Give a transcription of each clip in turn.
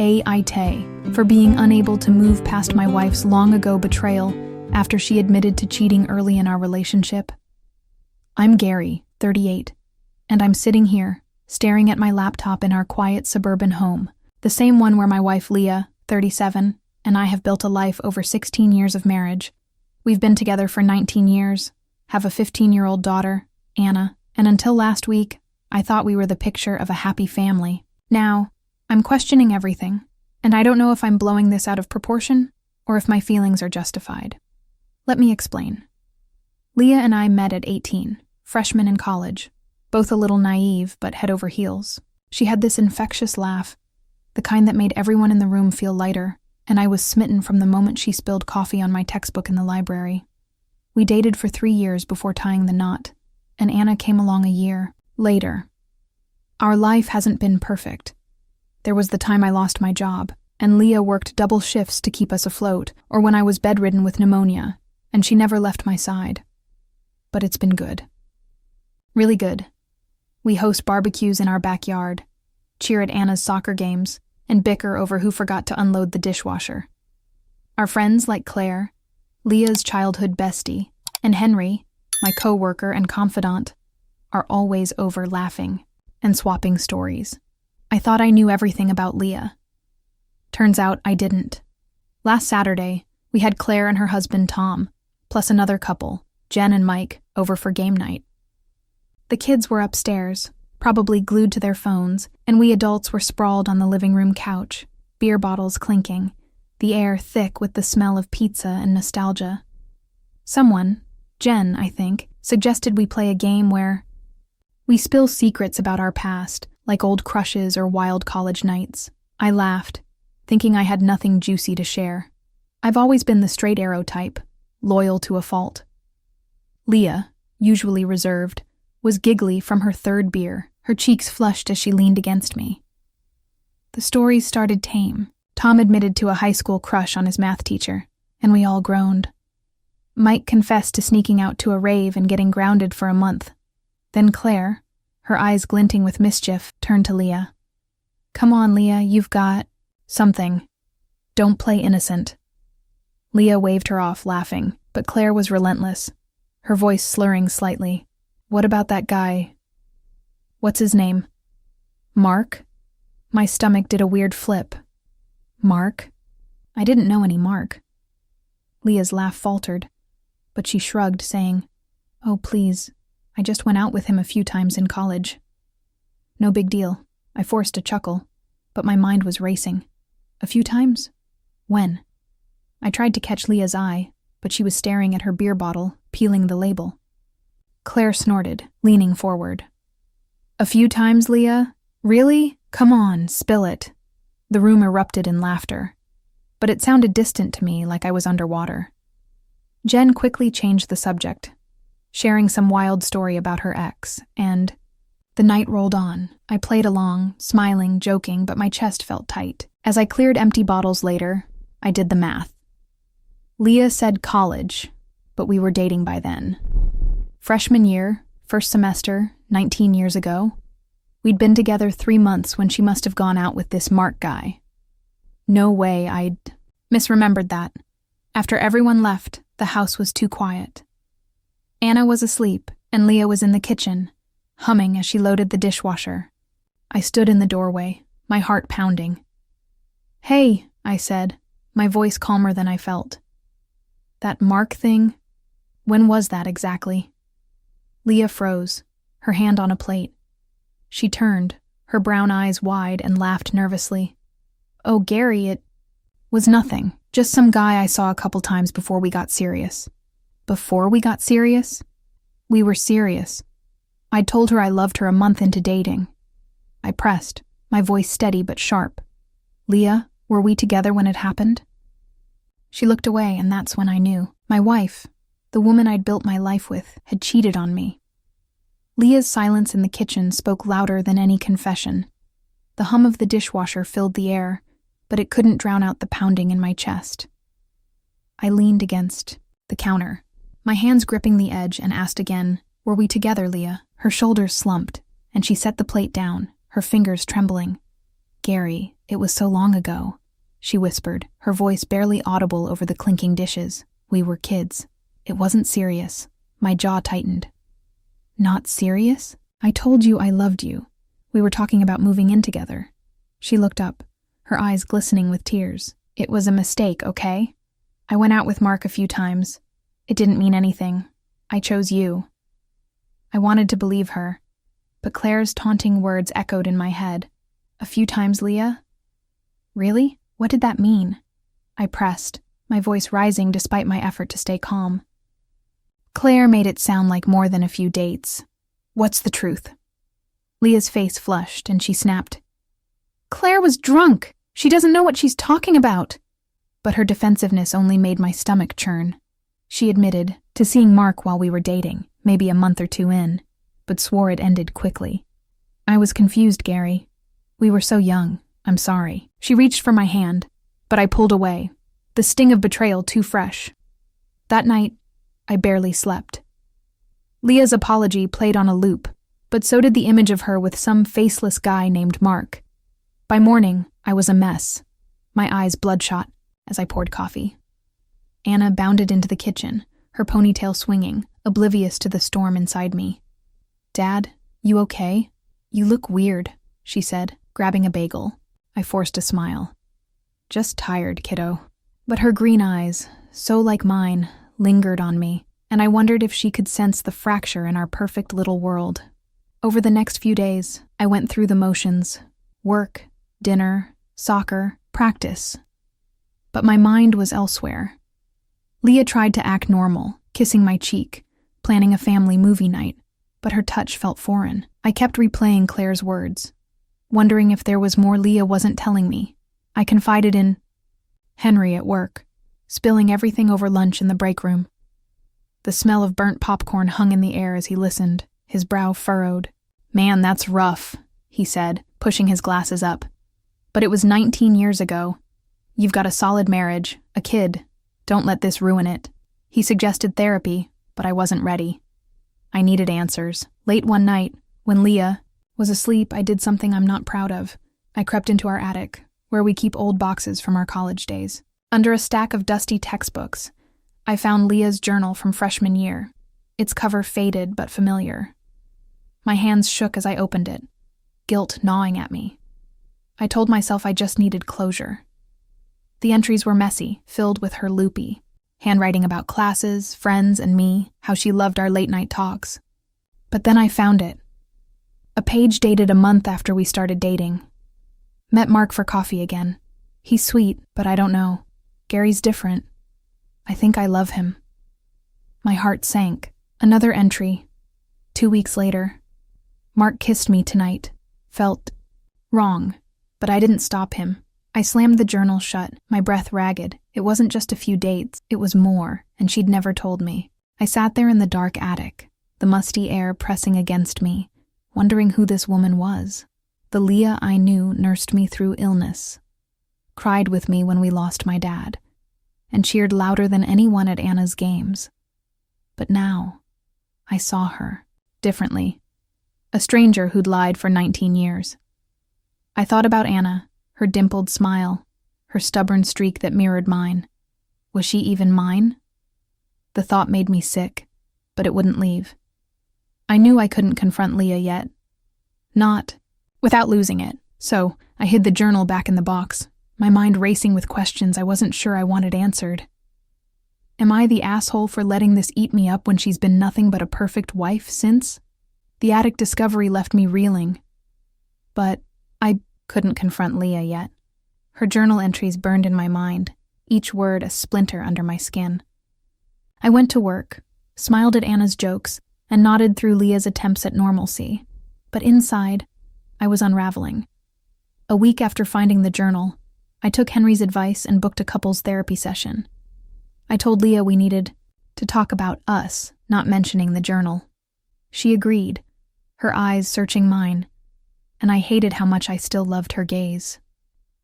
AITA for being unable to move past my wife's long-ago betrayal after she admitted to cheating early in our relationship. I'm Gary, 38, and I'm sitting here, staring at my laptop in our quiet suburban home, the same one where my wife Leah, 37, and I have built a life over 16 years of marriage. We've been together for 19 years, have a 15-year-old daughter, Anna, and until last week, I thought we were the picture of a happy family. Now, I'm questioning everything, and I don't know if I'm blowing this out of proportion or if my feelings are justified. Let me explain. Leah and I met at 18, freshmen in college, both a little naive but head over heels. She had this infectious laugh, the kind that made everyone in the room feel lighter, and I was smitten from the moment she spilled coffee on my textbook in the library. We dated for 3 years before tying the knot, and Anna came along a year later. Our life hasn't been perfect. There was the time I lost my job, and Leah worked double shifts to keep us afloat, or when I was bedridden with pneumonia, and she never left my side. But it's been good. Really good. We host barbecues in our backyard, cheer at Anna's soccer games, and bicker over who forgot to unload the dishwasher. Our friends like Claire, Leah's childhood bestie, and Henry, my co-worker and confidant, are always over laughing and swapping stories. I thought I knew everything about Leah. Turns out I didn't. Last Saturday, we had Claire and her husband Tom, plus another couple, Jen and Mike, over for game night. The kids were upstairs, probably glued to their phones, and we adults were sprawled on the living room couch, beer bottles clinking, the air thick with the smell of pizza and nostalgia. Someone, Jen, I think, suggested we play a game where we spill secrets about our past, like old crushes or wild college nights. I laughed, thinking I had nothing juicy to share. I've always been the straight arrow type, loyal to a fault. Leah, usually reserved, was giggly from her third beer, her cheeks flushed as she leaned against me. The stories started tame. Tom admitted to a high school crush on his math teacher, and we all groaned. Mike confessed to sneaking out to a rave and getting grounded for a month. Then Claire, her eyes glinting with mischief, turned to Leah. "Come on, Leah, you've got something. Don't play innocent." Leah waved her off, laughing, but Claire was relentless, her voice slurring slightly. "What about that guy? What's his name?" "Mark?" My stomach did a weird flip. "Mark? I didn't know any Mark." Leah's laugh faltered, but she shrugged, saying, "Oh, please, I just went out with him a few times in college." No big deal. I forced a chuckle, but my mind was racing. A few times? When? I tried to catch Leah's eye, but she was staring at her beer bottle, peeling the label. Claire snorted, leaning forward. "A few times, Leah? Really? Come on, spill it." The room erupted in laughter, but it sounded distant to me, like I was underwater. Jen quickly changed the subject, sharing some wild story about her ex, and the night rolled on. I played along, smiling, joking, but my chest felt tight. As I cleared empty bottles later, I did the math. Leah said college, but we were dating by then. Freshman year, first semester, 19 years ago. We'd been together 3 months when she must have gone out with this Mark guy. No way I'd misremembered that. After everyone left, the house was too quiet. Anna was asleep, and Leah was in the kitchen, humming as she loaded the dishwasher. I stood in the doorway, my heart pounding. "Hey," I said, my voice calmer than I felt. "That Mark thing? When was that exactly?" Leah froze, her hand on a plate. She turned, her brown eyes wide, and laughed nervously. "Oh, Gary, it was nothing. Just some guy I saw a couple times before we got serious." Before we got serious? We were serious. I'd told her I loved her a month into dating. I pressed, my voice steady but sharp. "Leah, were we together when it happened?" She looked away, and that's when I knew. My wife, the woman I'd built my life with, had cheated on me. Leah's silence in the kitchen spoke louder than any confession. The hum of the dishwasher filled the air, but it couldn't drown out the pounding in my chest. I leaned against the counter, my hands gripping the edge, and asked again, "Were we together, Leah?" Her shoulders slumped, and she set the plate down, her fingers trembling. "Gary, It was so long ago, she whispered, her voice barely audible over the clinking dishes. We were kids. It wasn't serious. My jaw tightened. Not serious? I told you I loved you. We were talking about moving in together. She looked up, her eyes glistening with tears. It was a mistake, okay? I went out with Mark a few times. It didn't mean anything. I chose you. I wanted to believe her, but Claire's taunting words echoed in my head. A few times, Leah? Really? What did that mean? I pressed, my voice rising despite my effort to stay calm. Claire made it sound like more than a few dates. What's the truth? Leah's face flushed and she snapped. Claire was drunk. She doesn't know what she's talking about. But her defensiveness only made my stomach churn. She admitted to seeing Mark while we were dating, maybe a month or two in, but swore it ended quickly. I was confused, Gary. We were so young. I'm sorry. She reached for my hand, but I pulled away, the sting of betrayal too fresh. That night, I barely slept. Leah's apology played on a loop, but so did the image of her with some faceless guy named Mark. By morning, I was a mess, my eyes bloodshot as I poured coffee. Anna bounded into the kitchen, her ponytail swinging, oblivious to the storm inside me. Dad, you okay? You look weird, she said, grabbing a bagel. I forced a smile. Just tired, kiddo. But her green eyes, so like mine, lingered on me, and I wondered if she could sense the fracture in our perfect little world. Over the next few days, I went through the motions. Work, dinner, soccer, practice. But my mind was elsewhere. Leah tried to act normal, kissing my cheek, planning a family movie night, but her touch felt foreign. I kept replaying Claire's words, wondering if there was more Leah wasn't telling me. I confided in Henry at work, spilling everything over lunch in the break room. The smell of burnt popcorn hung in the air as he listened, his brow furrowed. Man, that's rough, he said, pushing his glasses up. But it was 19 years ago. You've got a solid marriage, a kid. Don't let this ruin it. He suggested therapy, but I wasn't ready. I needed answers. Late one night, when Leah was asleep, I did something I'm not proud of. I crept into our attic, where we keep old boxes from our college days. Under a stack of dusty textbooks, I found Leah's journal from freshman year, its cover faded but familiar. My hands shook as I opened it, guilt gnawing at me. I told myself I just needed closure. The entries were messy, filled with her loopy, handwriting about classes, friends, and me, how she loved our late-night talks. But then I found it. A page dated a month after we started dating. Met Mark for coffee again. He's sweet, but I don't know. Gary's different. I think I love him. My heart sank. Another entry. 2 weeks later. Mark kissed me tonight. Felt wrong, but I didn't stop him. I slammed the journal shut, my breath ragged. It wasn't just a few dates, it was more, and she'd never told me. I sat there in the dark attic, the musty air pressing against me, wondering who this woman was. The Leah I knew nursed me through illness, cried with me when we lost my dad, and cheered louder than anyone at Anna's games. But now, I saw her, differently. A stranger who'd lied for 19 years. I thought about Anna, her dimpled smile, her stubborn streak that mirrored mine. Was she even mine? The thought made me sick, but it wouldn't leave. I knew I couldn't confront Leah yet. Not without losing it, so I hid the journal back in the box, my mind racing with questions I wasn't sure I wanted answered. Am I the asshole for letting this eat me up when she's been nothing but a perfect wife since? The attic discovery left me reeling. But I couldn't confront Leah yet. Her journal entries burned in my mind, each word a splinter under my skin. I went to work, smiled at Anna's jokes, and nodded through Leah's attempts at normalcy. But inside, I was unraveling. A week after finding the journal, I took Henry's advice and booked a couples therapy session. I told Leah we needed to talk about us, not mentioning the journal. She agreed, her eyes searching mine, and I hated how much I still loved her gaze.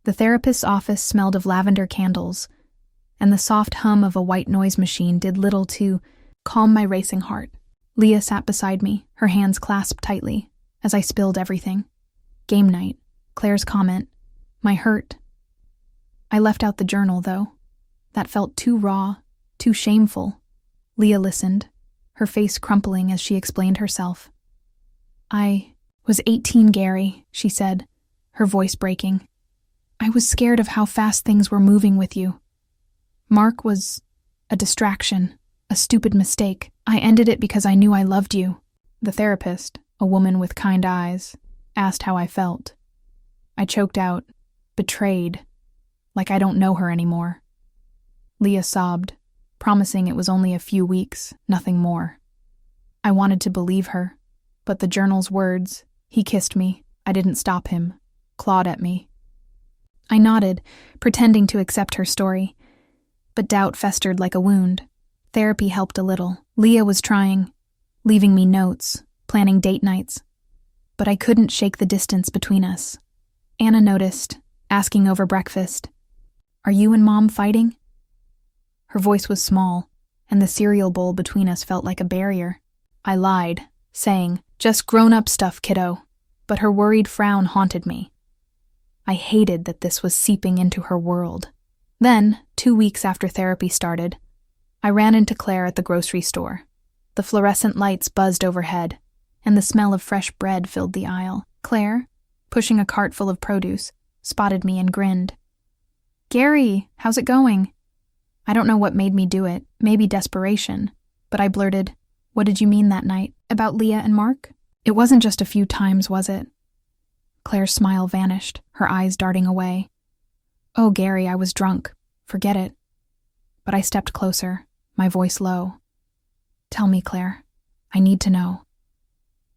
The therapist's office smelled of lavender candles, and the soft hum of a white noise machine did little to calm my racing heart. Leah sat beside me, her hands clasped tightly, as I spilled everything. Game night, Claire's comment, my hurt. I left out the journal, though. That felt too raw, too shameful. Leah listened, her face crumpling as she explained herself. I was 18, Gary, she said, her voice breaking. I was scared of how fast things were moving with you. Mark was a distraction, a stupid mistake. I ended it because I knew I loved you. The therapist, a woman with kind eyes, asked how I felt. I choked out, betrayed, like I don't know her anymore. Leah sobbed, promising it was only a few weeks, nothing more. I wanted to believe her, but the journal's words, he kissed me, I didn't stop him, clawed at me. I nodded, pretending to accept her story, but doubt festered like a wound. Therapy helped a little. Leah was trying, leaving me notes, planning date nights, but I couldn't shake the distance between us. Anna noticed, asking over breakfast, "Are you and Mom fighting?" Her voice was small, and the cereal bowl between us felt like a barrier. I lied, saying, "Just grown-up stuff, kiddo," but her worried frown haunted me. I hated that this was seeping into her world. Then, 2 weeks after therapy started, I ran into Claire at the grocery store. The fluorescent lights buzzed overhead, and the smell of fresh bread filled the aisle. Claire, pushing a cart full of produce, spotted me and grinned. "Gary, how's it going?" I don't know what made me do it, maybe desperation, but I blurted, "What did you mean that night? About Leah and Mark? It wasn't just a few times, was it?" Claire's smile vanished, her eyes darting away. "Oh, Gary, I was drunk. Forget it." But I stepped closer, my voice low. "Tell me, Claire. I need to know."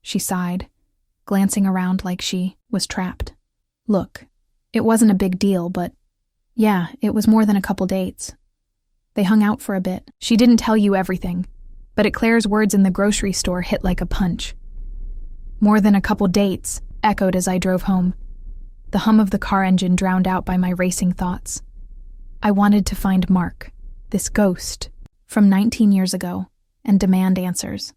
She sighed, glancing around like she was trapped. "Look, it wasn't a big deal, but yeah, it was more than a couple dates. They hung out for a bit. She didn't tell you everything, but Claire's words in the grocery store hit like a punch. More than a couple dates, echoed as I drove home. The hum of the car engine drowned out by my racing thoughts. I wanted to find Mark, this ghost, from 19 years ago, and demand answers.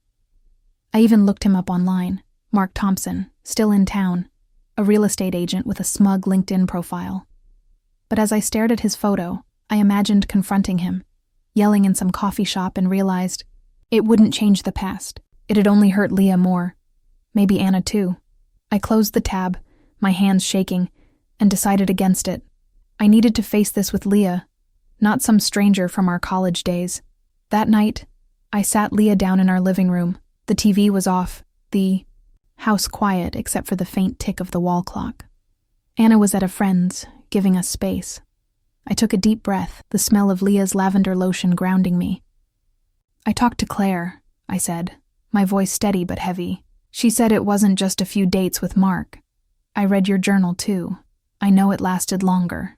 I even looked him up online, Mark Thompson, still in town, a real estate agent with a smug LinkedIn profile. But as I stared at his photo, I imagined confronting him, yelling in some coffee shop, and realized it wouldn't change the past. It'd only hurt Leah more. Maybe Anna too. I closed the tab, my hands shaking, and decided against it. I needed to face this with Leah, not some stranger from our college days. That night, I sat Leah down in our living room. The TV was off, the house quiet except for the faint tick of the wall clock. Anna was at a friend's, giving us space. I took a deep breath, the smell of Leah's lavender lotion grounding me. "I talked to Claire," I said, my voice steady but heavy. "She said it wasn't just a few dates with Mark. I read your journal, too. I know it lasted longer."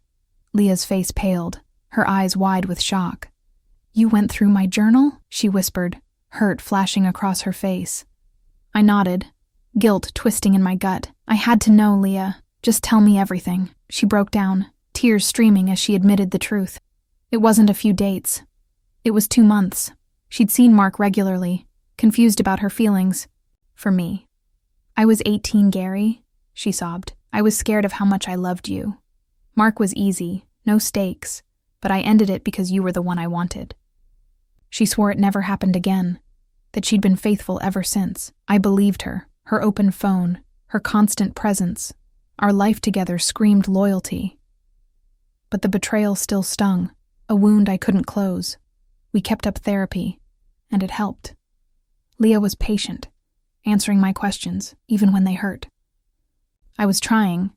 Leah's face paled, her eyes wide with shock. "You went through my journal?" she whispered, hurt flashing across her face. I nodded, guilt twisting in my gut. "I had to know, Leah. Just tell me everything." She broke down, tears streaming as she admitted the truth. It wasn't a few dates. It was 2 months. She'd seen Mark regularly, confused about her feelings. For me. "I was 18, Gary," she sobbed. "I was scared of how much I loved you. Mark was easy, no stakes, but I ended it because you were the one I wanted." She swore it never happened again, that she'd been faithful ever since. I believed her, her open phone, her constant presence. Our life together screamed loyalty. But the betrayal still stung, a wound I couldn't close. We kept up therapy, and it helped. Leah was patient, answering my questions, even when they hurt. I was trying,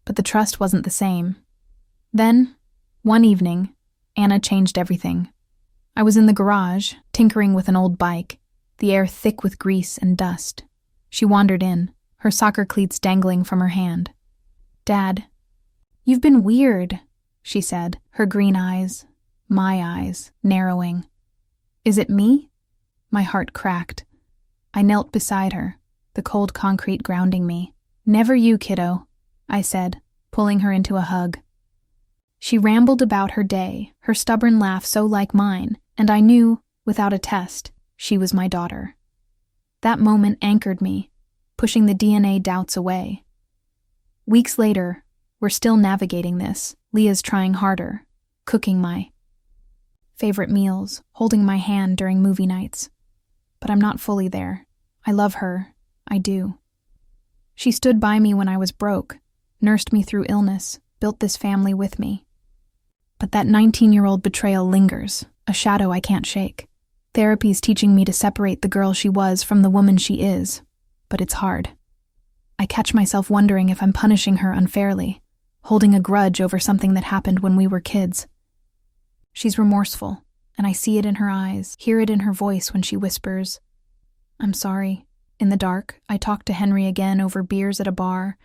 but the trust wasn't the same. Then, one evening, Anna changed everything. I was in the garage, tinkering with an old bike, the air thick with grease and dust. She wandered in, her soccer cleats dangling from her hand. "Dad, you've been weird," she said, her green eyes, my eyes, narrowing. "Is it me?" My heart cracked. I knelt beside her, the cold concrete grounding me. "Never you, kiddo," I said, pulling her into a hug. She rambled about her day, her stubborn laugh so like mine, and I knew, without a test, she was my daughter. That moment anchored me, pushing the DNA doubts away. Weeks later, We're still navigating this. Leah's trying harder, cooking my favorite meals, holding my hand during movie nights. But I'm not fully there. I love her. I do. She stood by me when I was broke, nursed me through illness, built this family with me. But that 19-year-old betrayal lingers, a shadow I can't shake. Therapy's teaching me to separate the girl she was from the woman she is, but it's hard. I catch myself wondering if I'm punishing her unfairly, holding a grudge over something that happened when we were kids. She's remorseful, and I see it in her eyes, hear it in her voice when she whispers, "I'm sorry." In the dark, I talk to Henry again over beers at a bar,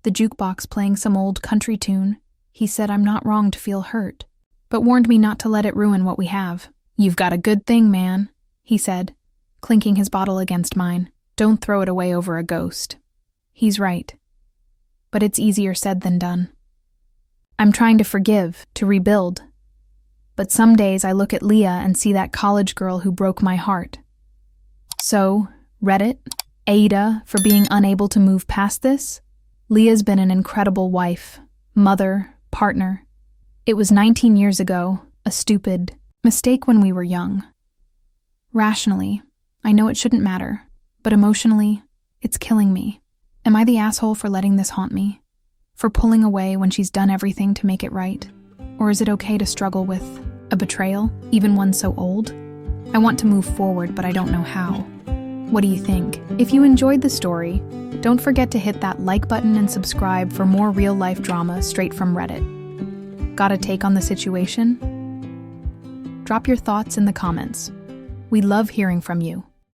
the jukebox playing some old country tune. He said I'm not wrong to feel hurt, but warned me not to let it ruin what we have. "You've got a good thing, man," he said, clinking his bottle against mine. "Don't throw it away over a ghost." He's right. But it's easier said than done. I'm trying to forgive, to rebuild. But some days I look at Leah and see that college girl who broke my heart. So, Reddit, AITA, for being unable to move past this? Leah's been an incredible wife, mother, partner. It was 19 years ago, a stupid mistake when we were young. Rationally, I know it shouldn't matter, but emotionally, it's killing me. Am I the asshole for letting this haunt me? For pulling away when she's done everything to make it right? Or is it okay to struggle with a betrayal, even one so old? I want to move forward, but I don't know how. What do you think? If you enjoyed the story, don't forget to hit that like button and subscribe for more real-life drama straight from Reddit. Got a take on the situation? Drop your thoughts in the comments. We love hearing from you.